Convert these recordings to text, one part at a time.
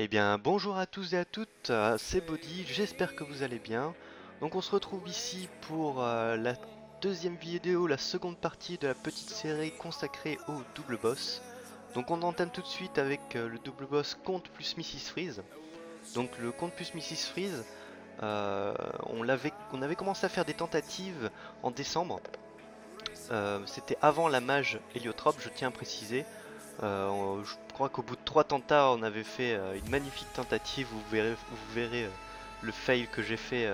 Eh bien, bonjour à tous et à toutes, c'est Body, j'espère que vous allez bien. Donc on se retrouve ici pour la deuxième vidéo, la seconde partie de la petite série consacrée au double boss. Donc on entame tout de suite avec le double boss Count plus Mrs Freeze. Donc le Count plus Mrs Freeze, on avait commencé à faire des tentatives en décembre. C'était avant la mage héliotrope, je tiens à préciser. Je crois qu'au bout de 3 tentats, on avait fait une magnifique tentative. Vous verrez le fail que j'ai fait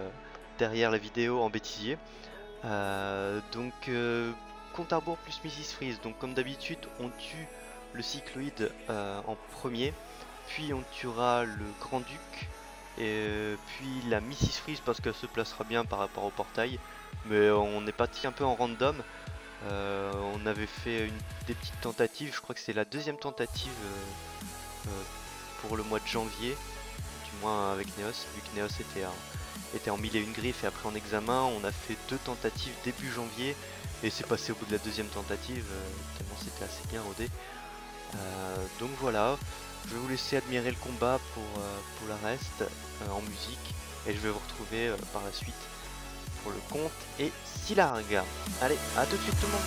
derrière la vidéo en bêtisier. Compte à rebours plus Mrs Freeze. Donc comme d'habitude, on tue le cycloïde en premier, puis on tuera le grand duc, et puis la Mrs Freeze parce qu'elle se placera bien par rapport au portail. Mais on est parti un peu en random. On avait fait des petites tentatives, je crois que c'est la deuxième tentative pour le mois de janvier, du moins avec Neos, vu que Neos était en 1001 griffes et après en examen. On a fait 2 tentatives début janvier et c'est passé au bout de la deuxième tentative, tellement c'était assez bien rodé. Donc voilà, je vais vous laisser admirer le combat pour le reste en musique et je vais vous retrouver par la suite pour le compte et Silarg. Allez, à tout de suite tout le monde.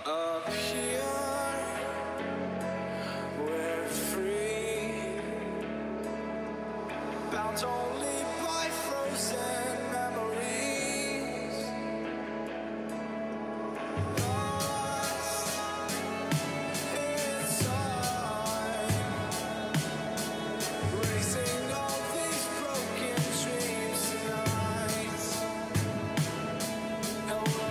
Up here, we're free, bound only by frozen memories. Lost inside, racing all these broken dreams tonight. And we'll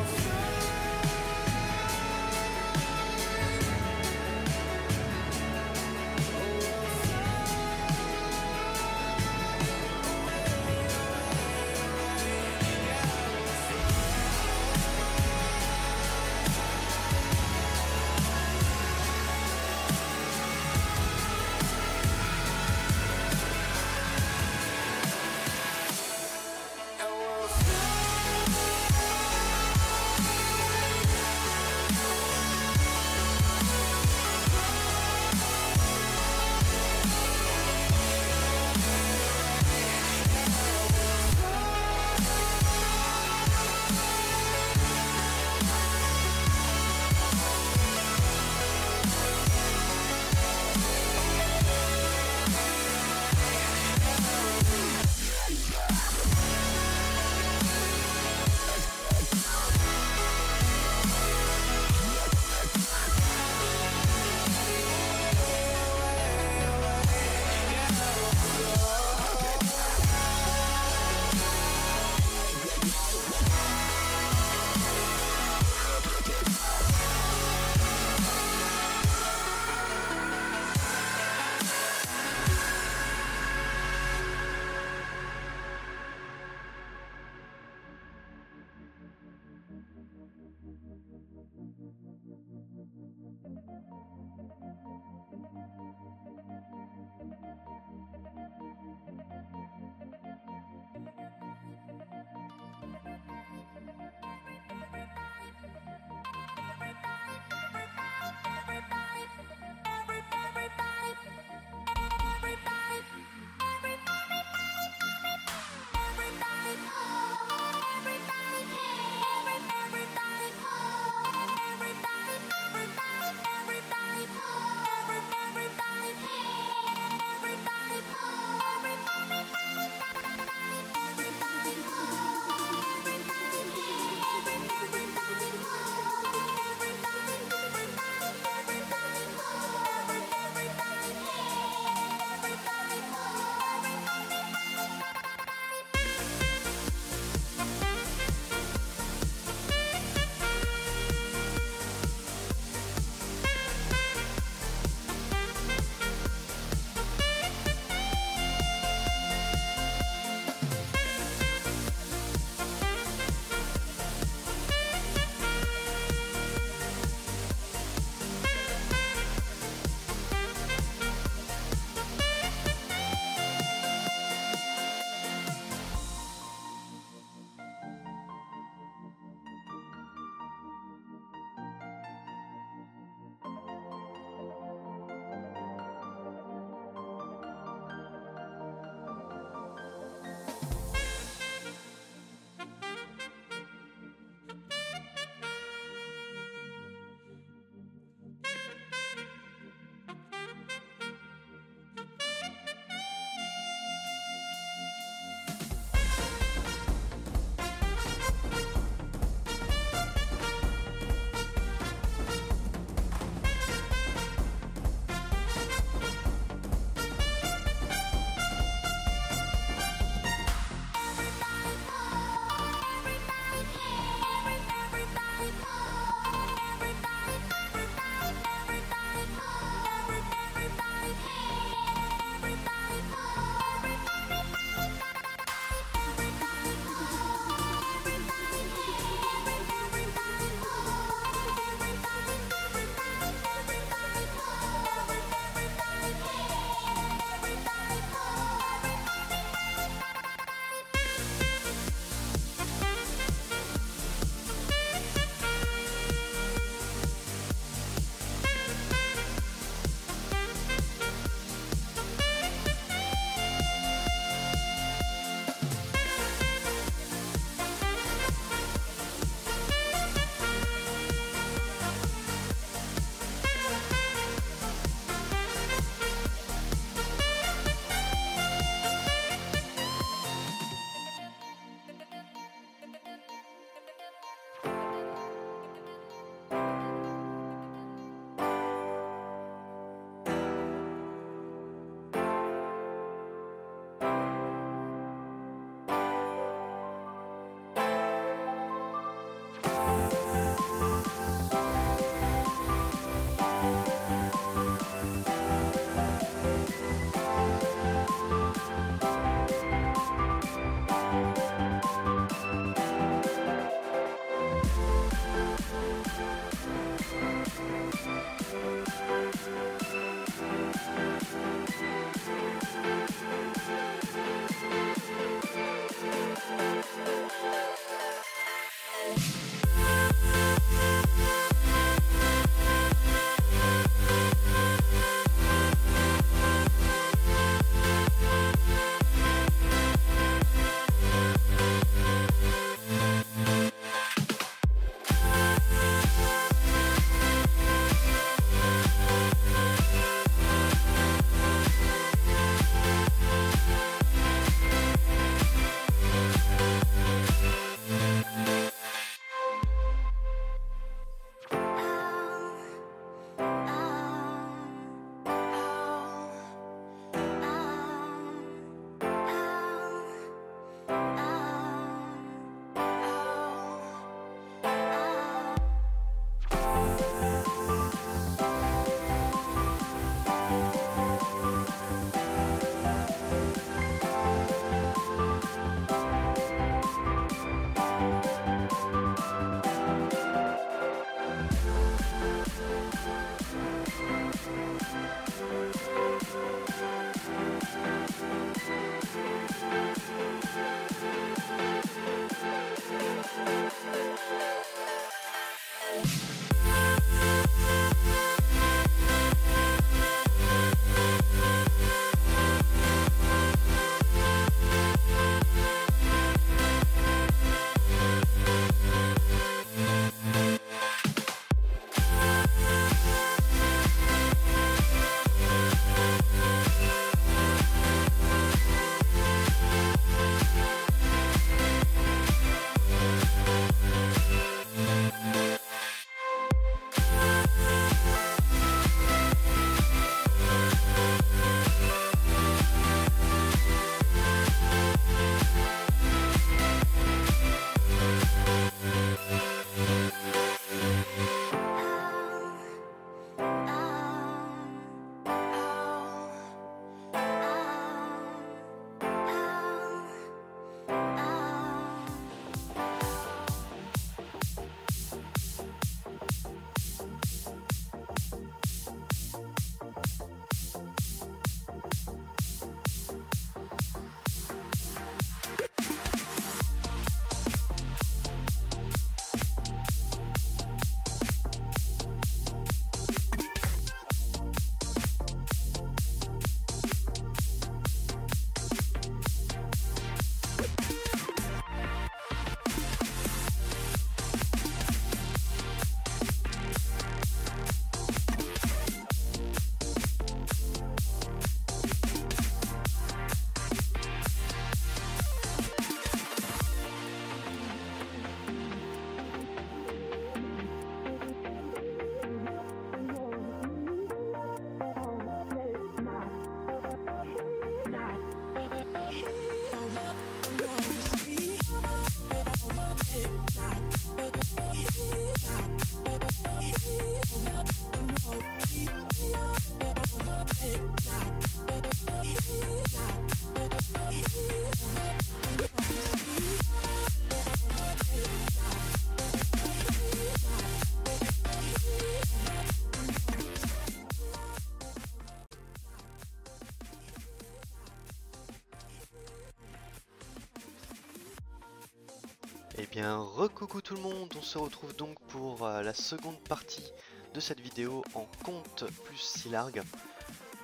Eh bien, recoucou tout le monde, on se retrouve donc pour la seconde partie de cette vidéo en compte plus Silarg.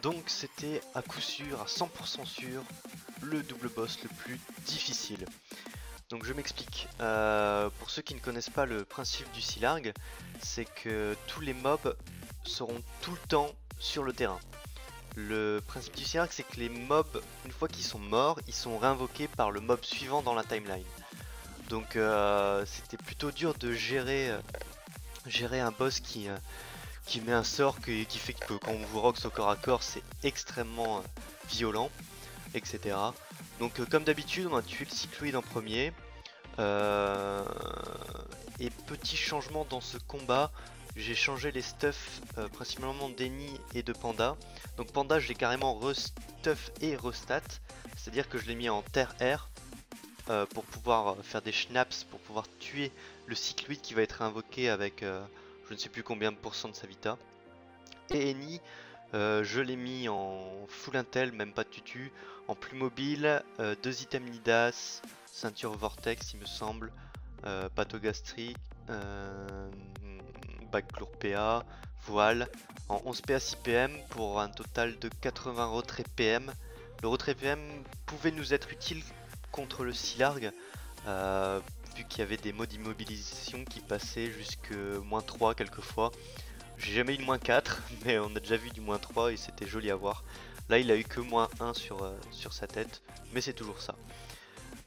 Donc c'était à coup sûr, à 100% sûr, le double boss le plus difficile. Donc je m'explique, pour ceux qui ne connaissent pas le principe du Silarg, c'est que tous les mobs seront tout le temps sur le terrain. Le principe du Silarg, c'est que les mobs, une fois qu'ils sont morts, ils sont réinvoqués par le mob suivant dans la timeline. Donc c'était plutôt dur de gérer un boss qui met un sort qui fait que quand on vous rocks au corps à corps c'est extrêmement violent, etc. Donc comme d'habitude on va tuer le cycloïde en premier. Et petit changement dans ce combat, j'ai changé les stuffs principalement d'Eni et de Panda. Donc Panda je l'ai carrément restuff et restat, c'est-à-dire que je l'ai mis en terre-air. Pour pouvoir faire des schnapps, pour pouvoir tuer le cycloïde qui va être invoqué avec je ne sais plus combien de pourcents de sa vita. Et Eni, je l'ai mis en full intel, même pas de tutu, en plus mobile, 2 items Nidas, ceinture vortex il me semble, pathogastrique, backclour PA, voile, en 11 PA 6 PM pour un total de 80 retraits PM. Le retrait PM pouvait nous être utile contre le Silarg, vu qu'il y avait des modes d'immobilisation qui passaient jusque -3 quelquefois. J'ai jamais eu de -4, mais on a déjà vu du -3 et c'était joli à voir. Là il a eu que -1 sur sa tête, mais c'est toujours ça.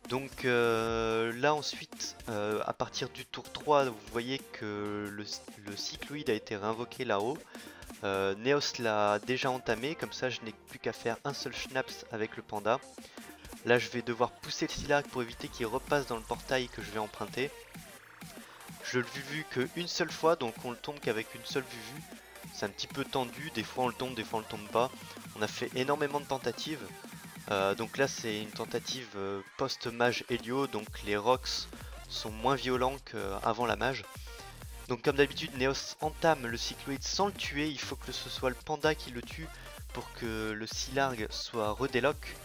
Donc là ensuite, à partir du tour 3, vous voyez que le cycloïde a été réinvoqué là-haut. Neos l'a déjà entamé, comme ça je n'ai plus qu'à faire un seul schnaps avec le panda. Là je vais devoir pousser le Silarg pour éviter qu'il repasse dans le portail que je vais emprunter. Je l'ai vu qu'une seule fois, donc on le tombe qu'avec une seule vue. C'est un petit peu tendu, des fois on le tombe, des fois on le tombe pas. On a fait énormément de tentatives. Donc là c'est une tentative post-mage Helio, donc les rocks sont moins violents qu'avant la mage. Donc comme d'habitude Neos entame le cycloïde sans le tuer, il faut que ce soit le panda qui le tue pour que le Silarg soit redélock.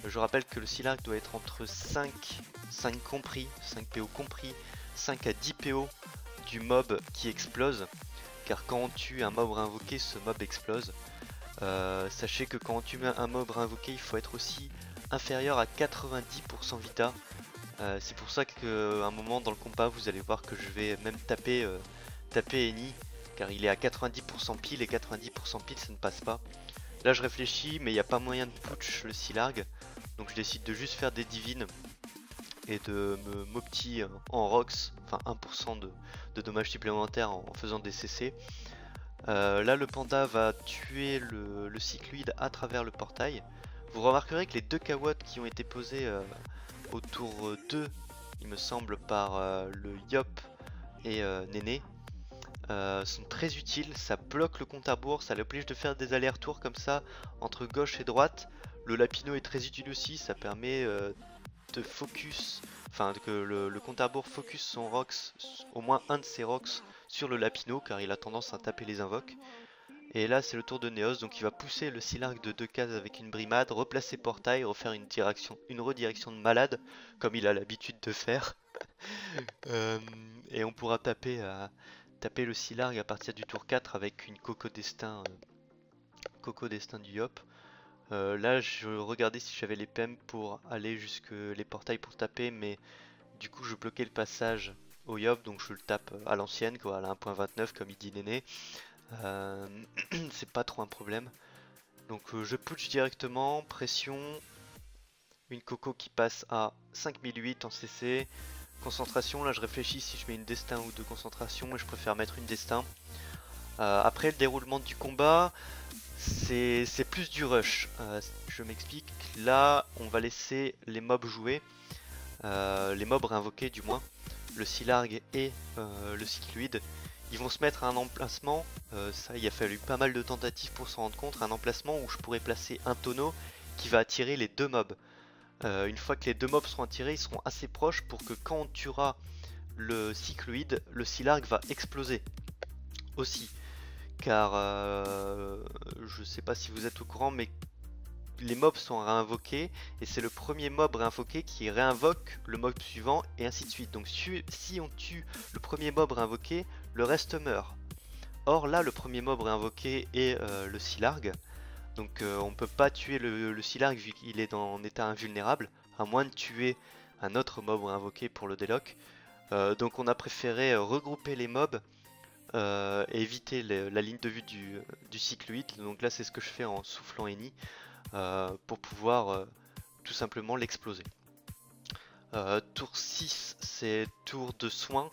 Je rappelle que le Silarg doit être entre 5 compris, 5 PO compris, 5 à 10 PO du mob qui explose. Car quand on tue un mob réinvoqué, ce mob explose. Sachez que quand on tue un mob réinvoqué, il faut être aussi inférieur à 90% vita. C'est pour ça qu'à un moment dans le combat, vous allez voir que je vais même taper Eni. Car il est à 90% pile et 90% pile ça ne passe pas. Là je réfléchis mais il n'y a pas moyen de putsch le Silarg. Donc je décide de juste faire des divines et de me mopti en rocks, enfin 1% de dommages supplémentaires en faisant des CC. Là le panda va tuer le cycloïde à travers le portail. Vous remarquerez que les 2 kawottes qui ont été posés au tour 2, il me semble, par le Yop et Néné, sont très utiles. Ça bloque le compte à rebours, ça l'oblige de faire des allers-retours comme ça entre gauche et droite. Le Lapino est très utile aussi, ça permet de focus, enfin que le compte à rebours focus son rocks, au moins un de ses rocks sur le Lapino car il a tendance à taper les invoques. Et là c'est le tour de Neos, donc il va pousser le Silarg de 2 cases avec une brimade, replacer portail, refaire une redirection de malade comme il a l'habitude de faire. Et on pourra taper le Silarg à partir du tour 4 avec une Coco Destin du Yop. Là je regardais si j'avais les PM pour aller jusque les portails pour taper, mais du coup je bloquais le passage au Yop, donc je le tape à l'ancienne quoi, à la 1.29 comme il dit Néné. C'est pas trop un problème. Donc je putsch directement, pression, une Coco qui passe à 5008 en CC. Concentration, là je réfléchis si je mets une destin ou 2 concentration et je préfère mettre une destin. Après le déroulement du combat, c'est plus du rush. Je m'explique, là on va laisser les mobs jouer, les mobs réinvoqués du moins, le Silarg et le cycloïde. Ils vont se mettre à un emplacement, ça il a fallu pas mal de tentatives pour s'en rendre compte, un emplacement où je pourrais placer un tonneau qui va attirer les 2 mobs. Une fois que les 2 mobs seront attirés, ils seront assez proches pour que quand on tuera le cycloïde, le Silarg va exploser aussi. Car je sais pas si vous êtes au courant, mais les mobs sont réinvoqués et c'est le premier mob réinvoqué qui réinvoque le mob suivant et ainsi de suite. Donc si on tue le premier mob réinvoqué, le reste meurt. Or là le premier mob réinvoqué est le Silargue. Donc on peut pas tuer le Silargue vu qu'il est en état invulnérable, à moins de tuer un autre mob réinvoqué pour le déloc. Donc on a préféré regrouper les mobs et éviter la ligne de vue du cycloïde. Donc là c'est ce que je fais en soufflant Eni pour pouvoir tout simplement l'exploser. Tour 6 c'est tour de soin.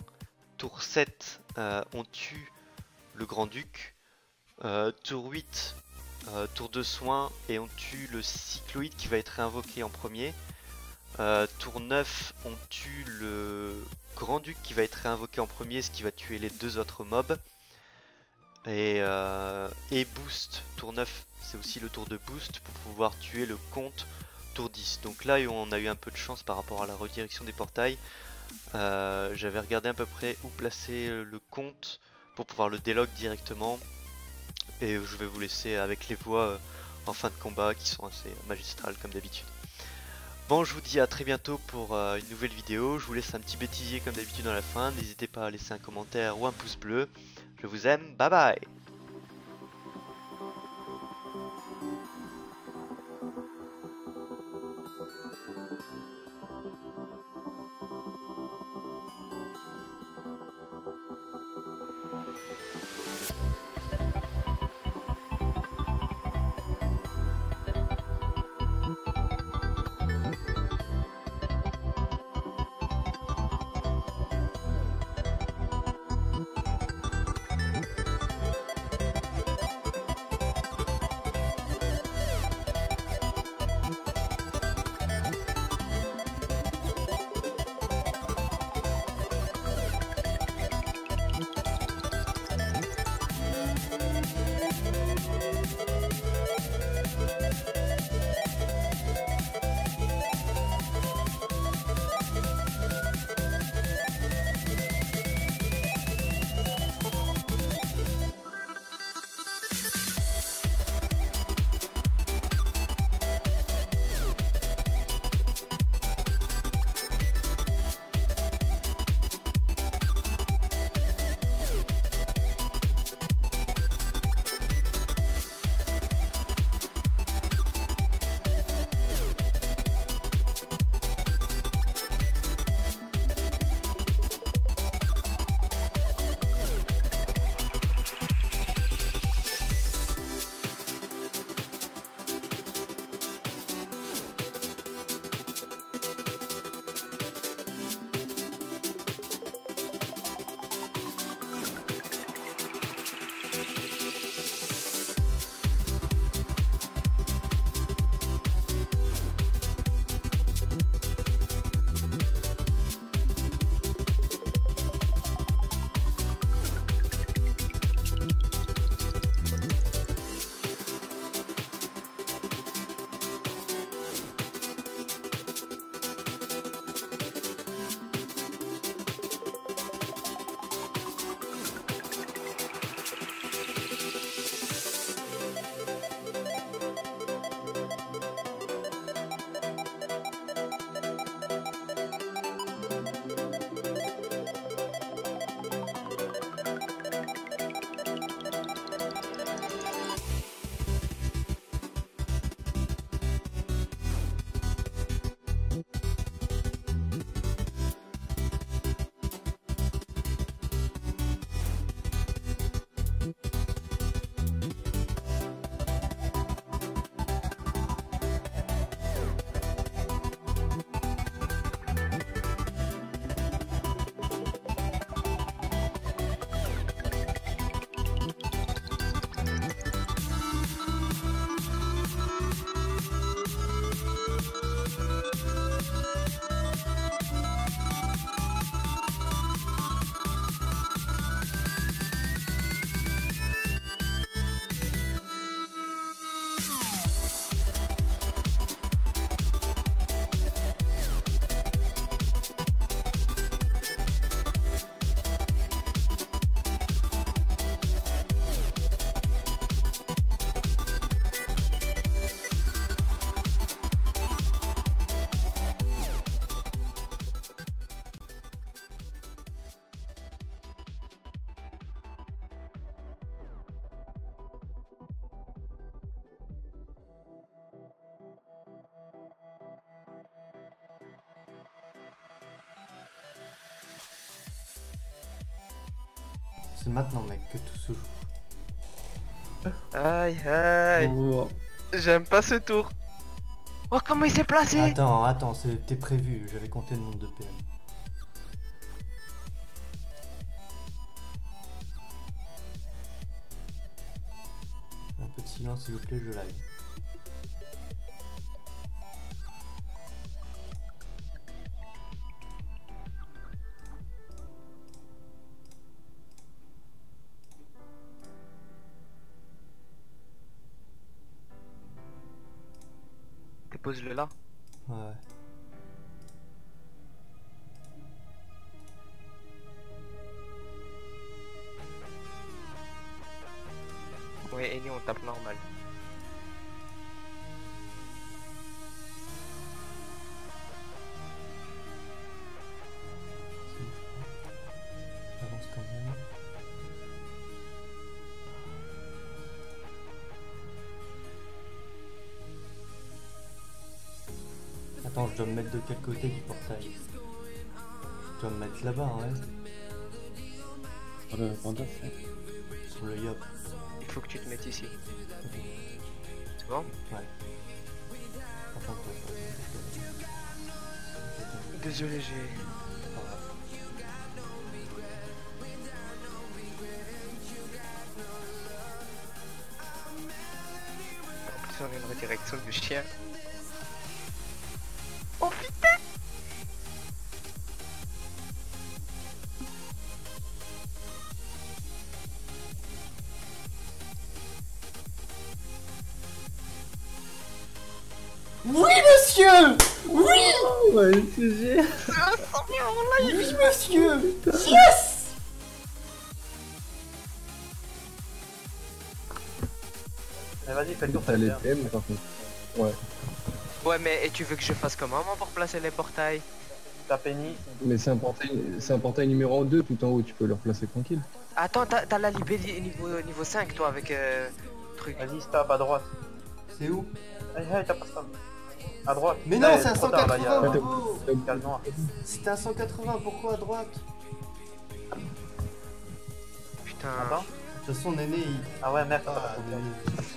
Tour 7 on tue le grand-duc. Tour 8 tour de soin et on tue le cycloïde qui va être réinvoqué en premier. Tour 9 on tue le grand-duc qui va être réinvoqué en premier, ce qui va tuer les deux autres mobs. Et boost, tour 9 c'est aussi le tour de boost pour pouvoir tuer le comte tour 10. Donc là on a eu un peu de chance par rapport à la redirection des portails. J'avais regardé à peu près où placer le comte pour pouvoir le délock directement. Et je vais vous laisser avec les voix en fin de combat qui sont assez magistrales comme d'habitude. Bon, je vous dis à très bientôt pour une nouvelle vidéo. Je vous laisse un petit bêtisier comme d'habitude dans la fin. N'hésitez pas à laisser un commentaire ou un pouce bleu. Je vous aime, bye bye. C'est maintenant, mec, que tout se joue. Aïe aïe. Bon, J'aime pas ce tour. Oh, comment il s'est placé? Attends, c'était prévu, j'avais compté le nombre de PM. Un peu de silence s'il vous plaît, je live. Dépose-le là. Ouais. Ouais, et nous on tape normal. J'avance quand même. Attends, je dois me mettre de quel côté du portail? Je dois me mettre là-bas, ouais. sur le panda, Sur le yop. Il faut que tu te mettes ici. C'est bon? Ouais. Attends, Désolé, j'ai... En plus on a une redirection du chien. Oh putain! Oui, monsieur! Oui! ouais, c'est Oui, monsieur! Yes! Vas-y, fais le tour, T'as fais les bien. PM par contre. Ouais. Ouais, mais et tu veux que je fasse comment moi pour placer les portails? T'as Penny. Mais c'est un portail numéro 2 tout en haut, tu peux le replacer tranquille. Attends, t'as la libé niveau 5 toi avec truc. Vas-y, stop à droite. C'est où? Hey, hey, t'as pas stop. À droite. Mais non, Hey, c'est un trop tard, là, 180, y a- Marco! Calme-toi. C'était un 180, pourquoi à droite? Putain. Attends. De toute façon, Néné, il... Ah ouais, merde.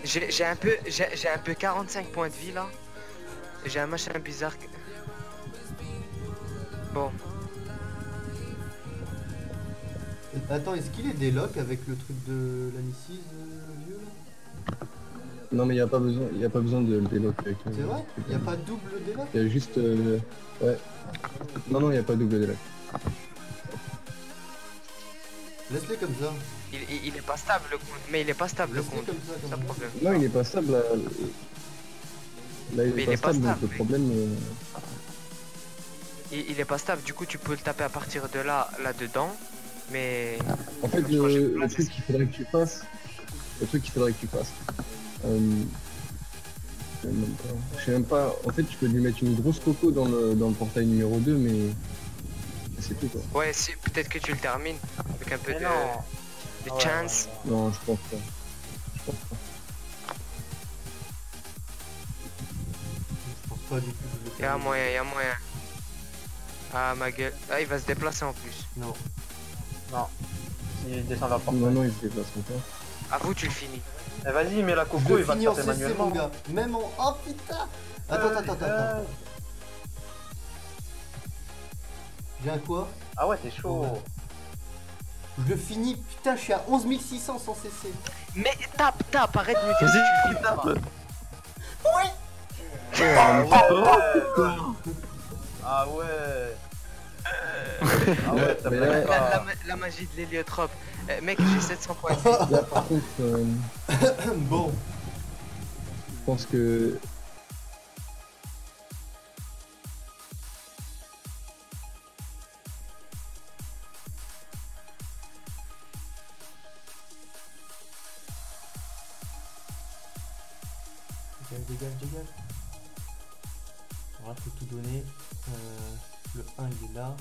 J'ai un peu 45 points de vie là. J'ai un machin bizarre. Bon. Attends, est-ce qu'il est déloc avec le truc de l'Anicis, le vieux là? Non mais il y a pas besoin de le déloc avec. C'est vrai? Il a pas de double déloc? Il y a juste ouais. Non, il y a pas de double déloc. Laisse-les comme ça. Il est pas stable le compte. Mais il est pas stable le Laisse-les compte. comme ça, C'est comme le ça. problème. Non, il est pas stable là. Là Mais il est pas stable, donc le mais- problème Il est pas stable, du coup tu peux le taper à partir de là, là-dedans. Mais... en fait Je crois que j'ai le placé truc qu'il faudrait que tu fasses. Le truc qu'il faudrait que tu fasses. Je sais même pas. En fait tu peux lui mettre une grosse coco dans le portail numéro 2 mais c'est tout quoi. Ouais, peut-être que tu le termines avec un peu Mais de non. Ah ouais, chance. ouais, Non je pense pas. Je pense pas. Je pense pas du tout que je vais Y'a moyen, y'a moyen. Ah ma gueule. Ah il va se déplacer en plus. Non. Non. S'il descend la porte. Non, il se déplace encore. À vous tu le finis. Eh, vas-y, mets la Je coco, le il va te finis en taper CC, mon manuellement. gars. Même en... Oh putain! Attends. J'ai un quoi? Ah ouais, t'es chaud. Ouais. Je le finis, putain, je suis à 11 600 sans CC. Mais tape, arrête de me dire que tu le finis pas. Ah ouais. Ah ouais, t'as Mais blagué là- pas. La magie de l'héliotrope. Mec, j'ai 700 points de vie. Là par contre Bon. je pense que Dégage. Alors là, faut tout donner. Le 1, il est là.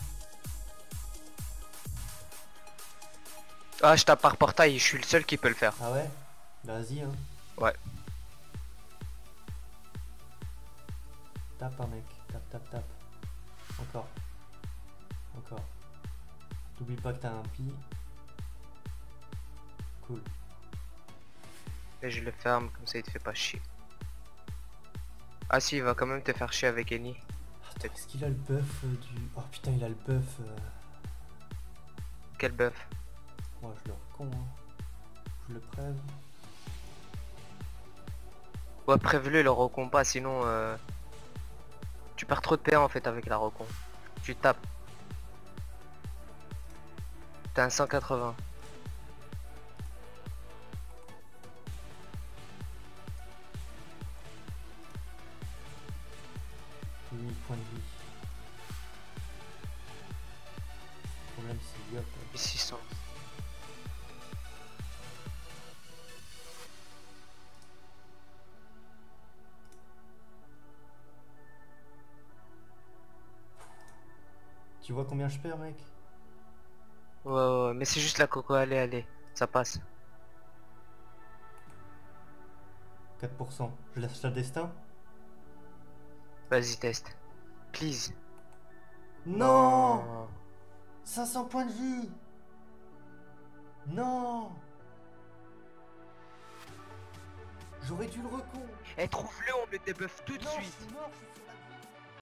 Ah, je tape par portail, je suis le seul qui peut le faire. Ah ouais? Bah, vas-y, hein. Ouais. Tape, hein, mec. Tape. Encore. T'oublies pas que t'as un pi. Cool. Et je le ferme, comme ça il te fait pas chier. Ah si, il va quand même te faire chier avec Eni. Attends, est-ce qu'il a le buff du... Oh putain, il a le buff... Quel buff. Moi, je le recon, hein. Je le prêve. Ouais, prévu-le, le recon pas, sinon... Tu perds trop de PA en fait avec la recon. Tu tapes. T'as un 180. 1000 points de vie. Le problème c'est Yop. 600. Tu vois combien je perds, mec? Ouais, ouais, ouais, mais c'est juste la coco, allez, allez, ça passe. 4%. Je laisse la destin? Vas-y, teste. Please. Non, 500 points de vie. Non. J'aurais dû le recon. Eh, trouve-le, on met des buffs tout de Non, suite. je suis mort, je suis sur la